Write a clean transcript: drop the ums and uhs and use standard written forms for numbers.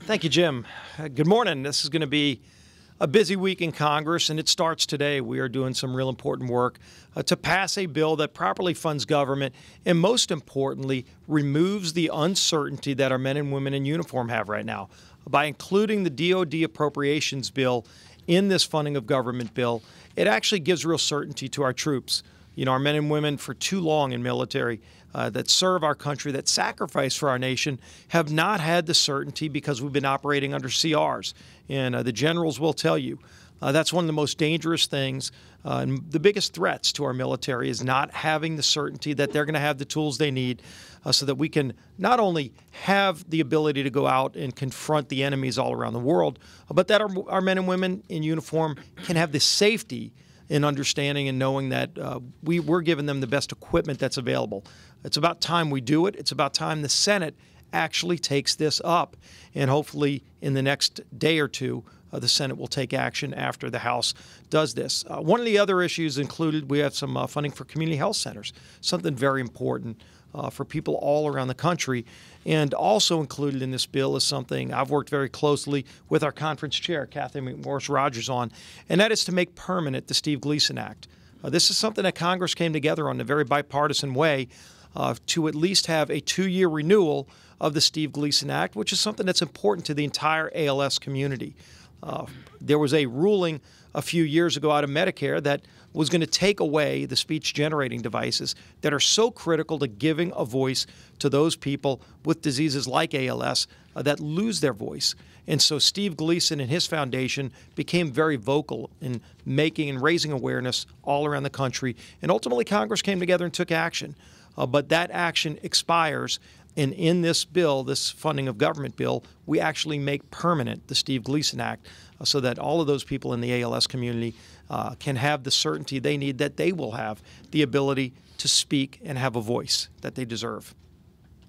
Thank you, Jim. Good morning. This is going to be a busy week in Congress, and it starts today. We are doing some real important work to pass a bill that properly funds government and, most importantly, removes the uncertainty that our men and women in uniform have right now. By including the DoD appropriations bill in this funding of government bill, it actually gives real certainty to our troops. You know, our men and women for too long in military that serve our country, that sacrifice for our nation, have not had the certainty because we've been operating under CRs. And the generals will tell you that's one of the most dangerous things and the biggest threats to our military is not having the certainty that they're going to have the tools they need so that we can not only have the ability to go out and confront the enemies all around the world, but that our men and women in uniform can have the safety in understanding and knowing that we're giving them the best equipment that's available. It's about time we do it. It's about time the Senate actually takes this up. And hopefully in the next day or two, the Senate will take action after the House does this. One of the other issues included, we have some funding for community health centers, something very important for people all around the country. And also included in this bill is something I've worked very closely with our conference chair, Kathy McMorris Rodgers, on, and that is to make permanent the Steve Gleason Act. This is something that Congress came together on in a very bipartisan way to at least have a 2-year renewal of the Steve Gleason Act, which is something that's important to the entire ALS community. There was a ruling a few years ago out of Medicare that was going to take away the speech-generating devices that are so critical to giving a voice to those people with diseases like ALS that lose their voice. And so Steve Gleason and his foundation became very vocal in making and raising awareness all around the country. And ultimately, Congress came together and took action. But that action expires. And in this bill, this funding of government bill, we actually make permanent the Steve Gleason Act so that all of those people in the ALS community can have the certainty they need that they will have the ability to speak and have a voice that they deserve.